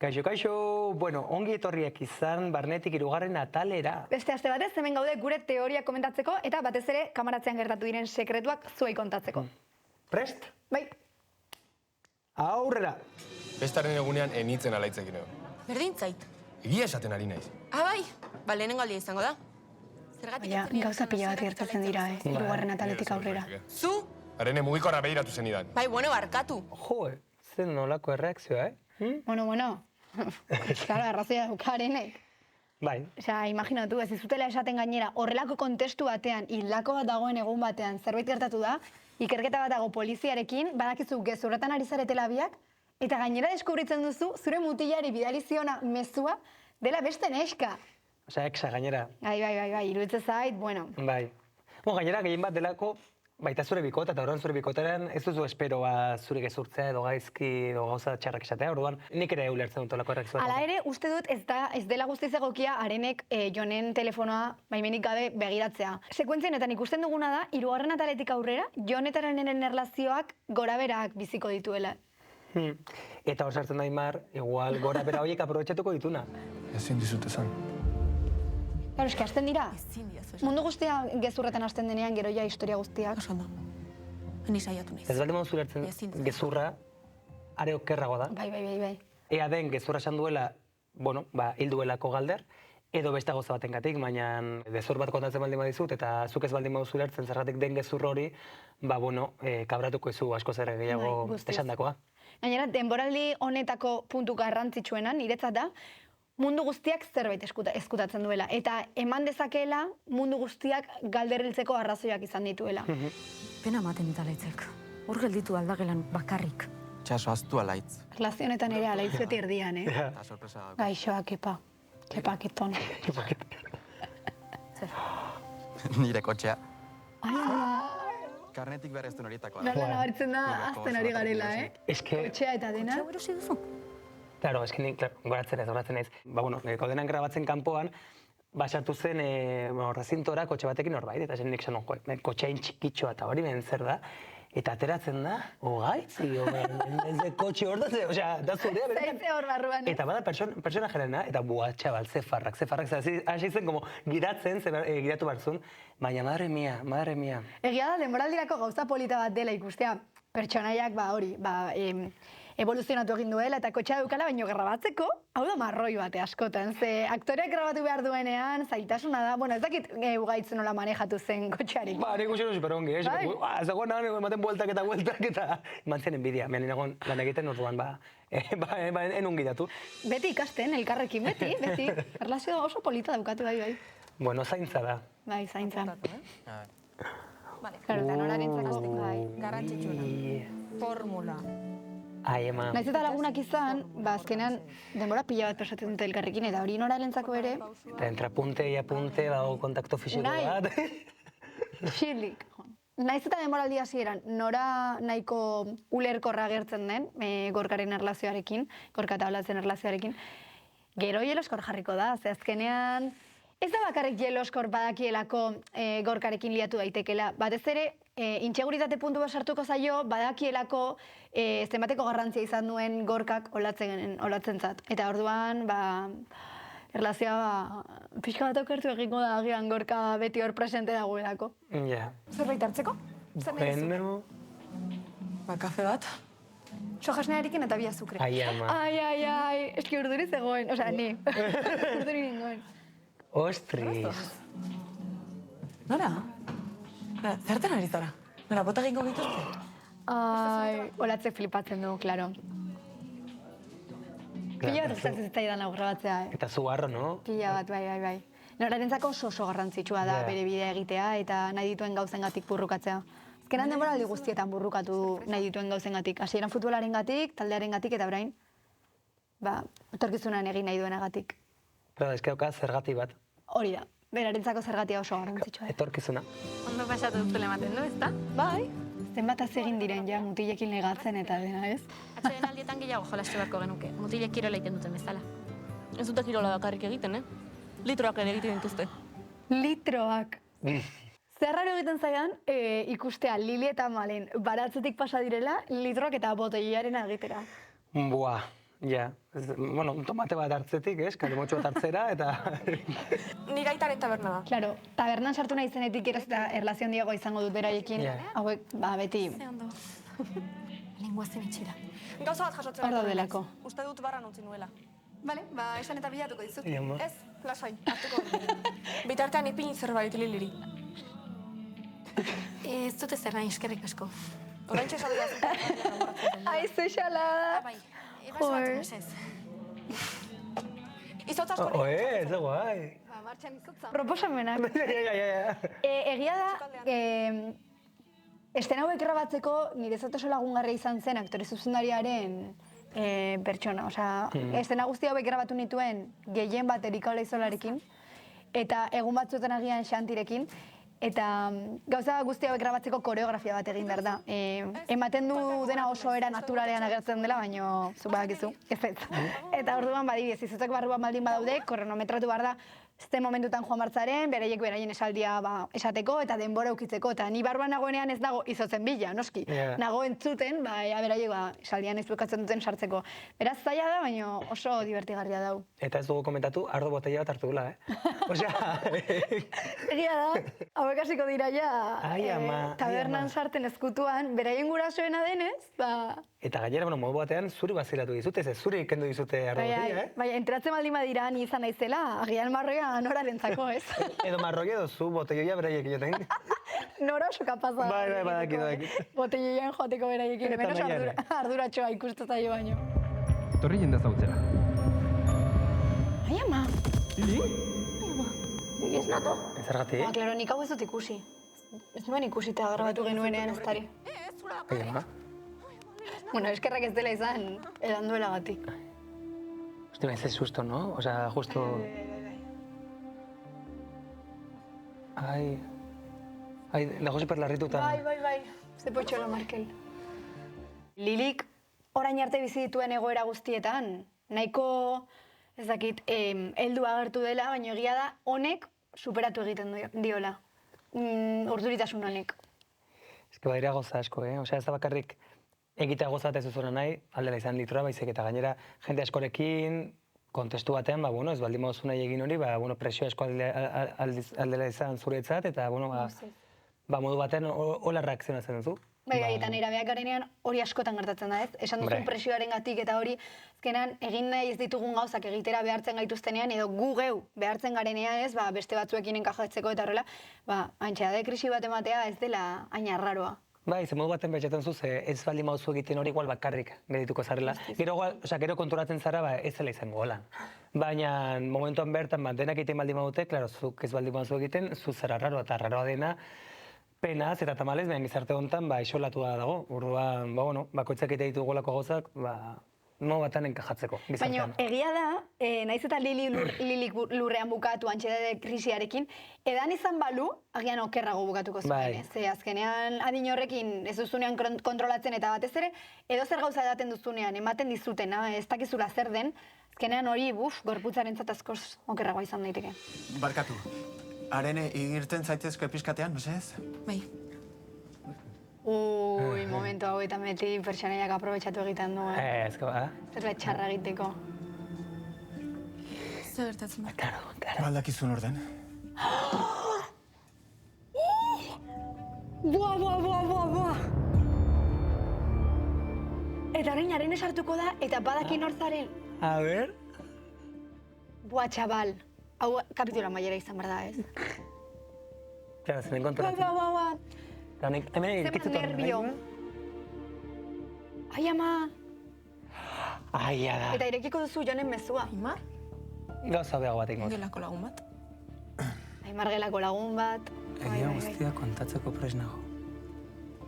Kaixo, kaixo, bueno, ongi etorriak izan barnetik 3. atalera. Beste aste batez, hemen gaude gure teoria komentatzeko eta batez ere kamaratzean gertatu diren sekretuak zuei kontatzeko. Prest? Bai, Aurrera! Festaren egunean enitzen alaitzekin egon. Berdin zait. Egia esaten ari naiz. Bai, lehenengo aldia izango da. Zergatik baina gauza pila bat gertatzen dira, 3. ataletik aurrera. Zu? Arene mugikorra behiratu zenidan. Bai, barkatu. Jo, zen nolako erreakzioa, Bueno. Claro, arrazoia daukarenek. Bai. Osea, imaginatu, ez izutela esaten gainera, horrelako kontestu batean, hildako bat dagoen egun batean, zerbait gertatu da, ikerketa bat dago poliziarekin, badakizu gezurretan ari zaretela biak, eta gainera deskubritzen duzu, zure mutilari bidali ziona mezua dela beste neska. Osea, exa gainera. Bai, iruditzen zait, bueno. Bai. Gainera, gehien bat delako, baita zure bikota, eta orduan zure bikoteran ez duzu esperoa zure gezurtzea edo gaizki edo gauza txarrak esatea, orduan nik ere ulertzen dut olako erreakzioa. Hala ere, uste dut ez dela guztiz egokia Arenek Jonen telefonoa baimenik gabe begiratzea. Sekuentzienetan ikusten duguna da, 3. ataletik aurrera, Jon eta Areneren erlazioak goraberak biziko dituela. Eta hor sartzen da Aimar, igual gora bera horiek aprobetxatuko dituna. Ezin dizut esan. Claro, eske hasten dira. Ezin diazu esan. Mundu guztia gezurretan hasten denean, gero ja historia guztiak. Oso ondo. Ni saiatu naiz. Ez baldin modu zulertzen Ezin. gezurra, are okerrago da. Bai. Ea den gezurra esan duela, hilduelako galder, edo beste gauza batengatik, baina gezur bat kontatzen baldin badizut, eta zuk ez baldin modu zulertzen zergatik den gezur hori, kabratuko ezu asko zer gehiago esandakoa. Gainera, denboraldi honetako puntu garrantzitsuena niretzat da, mundu guztiak zerbait eskutatzen duela. Eta eman dezakeela mundu guztiak galderriltzeko arrazoiak izan dituela. Pena ematen dit alaitzek. Hor gelditu aldagelan bakarrik. Txaso aztu alaitz. Erlazionetan ere alaitz beti erdian, Eta sorpresa dago. Gaixoa, kepa. Kepaketon. Nire kotxea. Karnetik behar ez duen horietakoa. Nola nabaritzen da, azten ari garela, Eske, Kotxea eta dena. Erosi duzu? claro, eske nik, goratzen naiz. Kodenan grabatzen kanpoan, basatu zen rezintora kotxe batekin norbait, eta zen nik zen kotxeain txikitxoa eta hori ben zer da, eta ateratzen da, gaitzi, ez de kotxe hor da, osea, da zurea, Zaitze hor barruan, Eta bada persona jarena, eta txabal, ze farrak, hasi zen como giratzen, giratu barzun, baina madre mia. Egia da, denboraldirako gauza polita bat dela ikustea, pertsonaiak, evoluzionatu egin duela eta kotxea dukala baino grabatzeko, hau da marroi bate askotan, ze aktoreak grabatu behar duenean, zaitasuna da, ez dakit ugaitzen nola manejatu zen kotxearik. Nik uste superongi, zegoen nagoen ematen bueltak eta eman zen enbidia, mehan nagoen lan egiten orduan, enun gidatu. Beti ikasten, elkarrekin, beti, erlazio oso polita daukatu bai. Bueno, zaintza da. Bai, zaintza. Claro, eta norarentzak azteko Garrantzitsuna. Formula. Ai, ema. Naiz eta lagunak izan, azkenean denbora pila bat pasatzen dute elkarrekin, eta hori norarentzako ere, Eta entre apunte y apunte dago kontakto fisiko Nahi. bat. xilik. Naiz eta denboraldi hasieran nora nahiko ulerkorra agertzen den, gorkaren erlazioarekin, gorka eta olatzen erlazioarekin, gero jeloskor jarriko da, ze azkenean, ez da bakarrik jeloskor badakielako gorkarekin liatu daitekela, batez ere, intxeguritate puntu bat sartuko zaio, badakielako zenbateko garrantzia izan duen gorkak olatzentzat. Eta orduan, erlazioa pixka bat okertu egingo da agian gorka beti hor presente dagoelako. Ja. Zerbait hartzeko? Bueno, Kafe bat? Sojasnearekin eta bi azukre. ai, ama. Ai, eski urduri zegoen, osea, ni. Urduri ningoen. Ostri. Nora? Zertan ari zara? Nora, bota gingo gituzte? Ai, olatzek flipatzen du, klaro. Pila bat gustatzen zitzaidan hau grabatzea, Eta zu harro, no? Pila bat, bai. Norarentzako oso garrantzitsua da Ja. bere bidea egitea eta nahi dituen gauzengatik burrukatzea. Azkenan denboraldi guztietan burrukatu nahi dituen gauzengatik. Hasieran futbolarengatik, taldearengatik eta orain, etorkizunan egin nahi duenagatik. Pero ez dauka zergati bat. Hori da, berarentzako zergatia oso garrantzitsua da. Etorkizuna. Ondo pasatu dutela ematen du, ezta? Bai, zenbat egin diren ja mutilekin legatzen eta dena, ez? Atxoen aldietan gehiago jolastu beharko genuke, mutilek kirola egiten duten bezala. Ez dute kirola bakarrik egiten, Litroak ere egiten dituzte. Litroak. Zerraro egiten zaidan, ikustea Lili eta Malen baratzetik pasa direla, litroak eta botoiaren egitera. Buah, Ja, bueno, tomate bat hartzetik, kalimotxo bat hartzera, eta... Nire aitaren taberna da. Claro, tabernan sartu nahi zenetik geroz eta erlazio handiago izango dut beraiekin. Hauek, beti... Ondo. Lengua zen etxera. Gauza bat jasotzen Hor daudelako. Uste dut barran utzi nuela. Bale, esan eta bilatuko dizut. Ez, lasai, hartuko. Bitartean ipini zerbait Liliri. Ez dute zer nahi eskerrik asko. Oraintxe esan dut. Aizu xalada! Bai, ebaso bat mesez. Izotz asko. Ez da guai. Martxan izotza. Proposamenak. Egia da, estena hauek grabatzeko niretzat oso lagungarria izan zen aktore zuzendariaren pertsona. Osea, estena guzti hauek grabatu nituen gehien bat Erika Olaizolarekin, eta egun batzuetan agian Xantirekin, eta gauza guzti hauek grabatzeko koreografia bat egin behar da. Ematen du dena oso era naturalean agertzen dela, baina zu badakizu, ez ez. Eta orduan badibidez, izotzak barruan baldin badaude, kronometratu behar da, zte momentutan joan martzaren, beraiek beraien esaldia esateko eta denbora ukitzeko. Eta ni barruan nagoenean ez dago izotzen bila, noski. Nago entzuten, beraiek esaldian ez bukatzen duten sartzeko. Beraz zaila da, baina oso divertigarria dau. Eta ez dugu komentatu, ardo botella bat hartu dula, Osea... Egia da, hauek hasiko dira ja, Ai, ama, tabernan sarten ezkutuan, beraien gurasoena denez, Eta gainera, modu batean, zuri bazilatu dizute, ez zuri kendu dizute ardo botella, Bai, enteratzen baldin badira ni izan naizela, agian marroia norarentzako, ez? Edo marroi edo zu botelloia beraiek ioten. Nora oso kapaza. Bai, badakit. Botelloian joateko beraiekin, Eta menos nahi ere. arduratxoa ikustu zaio baino. Etorri jende zautzera. Ai, ama! Zergatik? Klaro, nik hau ez dut ikusi. Ez nuen ikusi eta grabatu genuenean ez tari. Ai, ama. Bueno, eskerrak ez dela izan, edan duela gatik. Hostia, ez susto, no? Osea, justo... Ai, dago superlarrituta. Bai, ze potxola, Markel. Lilik, orain arte bizi dituen egoera guztietan, nahiko, ez dakit, heldu agertu dela, baina egia da, honek superatu egiten diola. Urduritasun honek. Ez que badira goza asko, Osea, ez da bakarrik egitea gozat ez duzuna nahi, aldela izan litura, baizik eta gainera jende askorekin, kontestu batean, ez baldin modu nahi egin hori, presio asko aldela izan zuretzat, eta, modu batean hola reakzionatzen duzu. Bai, eta nire beak garenean hori askotan gertatzen da, ez? Esan duzun presioaren gatik eta hori, azkenean egin nahi ez ditugun gauzak egitera behartzen gaituztenean, edo gu geu behartzen garenean, ez, beste batzuekin enkajatzeko eta horrela, antxeade krisi bat ematea ez dela hain arraroa. Bai, ze modu baten betxatzen zu, ez baldin mauzu egiten hori igual bakarrik geldituko zarela. Gero konturatzen zara, ez zela izango holan. Baina momentuan bertan, denak egiten baldin badute, klaro, zuk ez baldin mauzu egiten, zu zara arraroa, eta arraroa dena, penaz eta tamalez, baina gizarte honetan, isolatua dago. Orduan, bakoitzak egite ditugolako gauzak, modu batan enkajatzeko, gizartean. Baina egia da, naiz eta Lilik lurrean bukatu antxedade krisiarekin, edan izan balu, agian okerrago bukatuko zuen. Ze azkenean adin horrekin ez duzunean kontrolatzen eta batez ere, edo zer gauza edaten duzunean, ematen dizutena, ez dakizula zer den, azkenean hori, gorputzaren zatazkoz okerragoa izan daiteke. Barkatu. Arene, igirten zaitezko epizkatean, mesez? Bai. Ui, momentu hau eta meti pertsonaiak aprobetxatu egiten du. Zerbait txarra egiteko. Zer gertatzen da? Claro. Baldakizun orden. Boa! Eta orain Arene sartuko da, eta badakin hortzaren. A ber? Boa, txabal. Hau kapitula maiera izan behar da, ez? Claro, zenen konturatzen. Boa! Hemen irkitzutu. Zer nervio. Ai, ama! Ai, ada. Eta irekiko duzu jonen mezua. Aimar? Gauza behago bat ingo. Gelako lagun bat? Aimar gelako lagun bat. Egia guztia kontatzeko pres nago.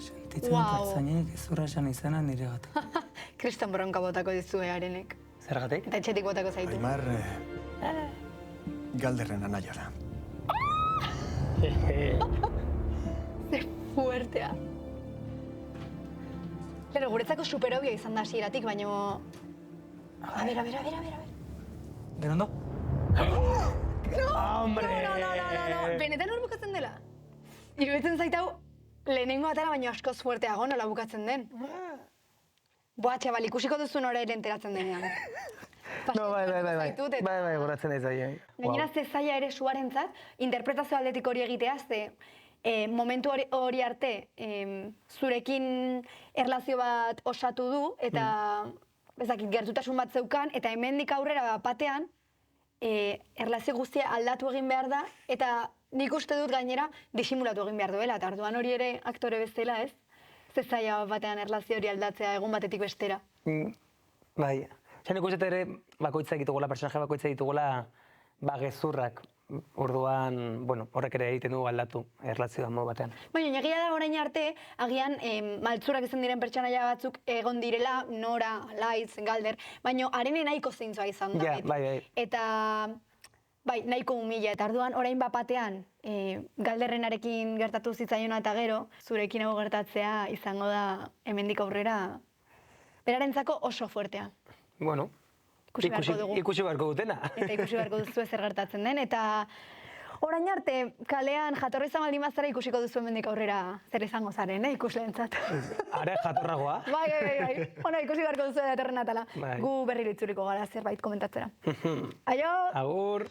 Sentitzen Wow. hartzainik ezurra esan izana nire gata. Kriston bronka botako dizue Arenek. Zergatik? Eta etxetik botako zaitu. Aimar, galderren anaiora. Ze fuertea. Pero guretzako superobia izan da hasieratik, baino... A ver. Den ondo? Hombre! No. Benetan hor bukatzen dela? Iruditzen zaitau lehenengo atara baino askoz fuerteago nola bukatzen den. Boa, txabal, ikusiko duzu nora ere enteratzen denean. No, bai, Zaitut eta- goratzen ez bai. Gainera ze zaila ere suarentzat, interpretazio aldetik hori egitea, ze momentu hori arte zurekin erlazio bat osatu du, eta ezakit, gertutasun bat zeukan, eta hemendik aurrera batean, erlazio guztia aldatu egin behar da, eta nik uste dut gainera disimulatu egin behar duela, eta orduan hori ere aktore bezala, ez? Ze zaila batean erlazio hori aldatzea egun batetik bestera. Bai. Nik uste ere bakoitza ditugula, personaje bakoitza ditugula gezurrak. Orduan, bueno, horrek ere egiten du aldatu erlazioa modu batean. Baina, egia da orain arte, agian maltzurrak izan diren pertsonaia batzuk egon direla, Nora, Laitz, Galder, baina Arene nahiko zeintzoa izan da. Ja, bai. Eta, bai, nahiko humila, eta orduan orain bapatean, Galderrenarekin gertatu zitzaiona eta gero, zurekin hau gertatzea izango da hemendik aurrera, berarentzako oso fuertea. Bueno, ikusi beharko dutena. Eta ikusi beharko duzu zer gertatzen den, eta orain arte, kalean jatorri baldin bazara ikusiko duzu hemendik aurrera zer izango zaren, ikusleentzat. Are jatorragoa. Bai. Ona, ikusi beharko duzu datorren atala. Bai. Gu berriro itzuriko gara zerbait komentatzera. Aio! Agur!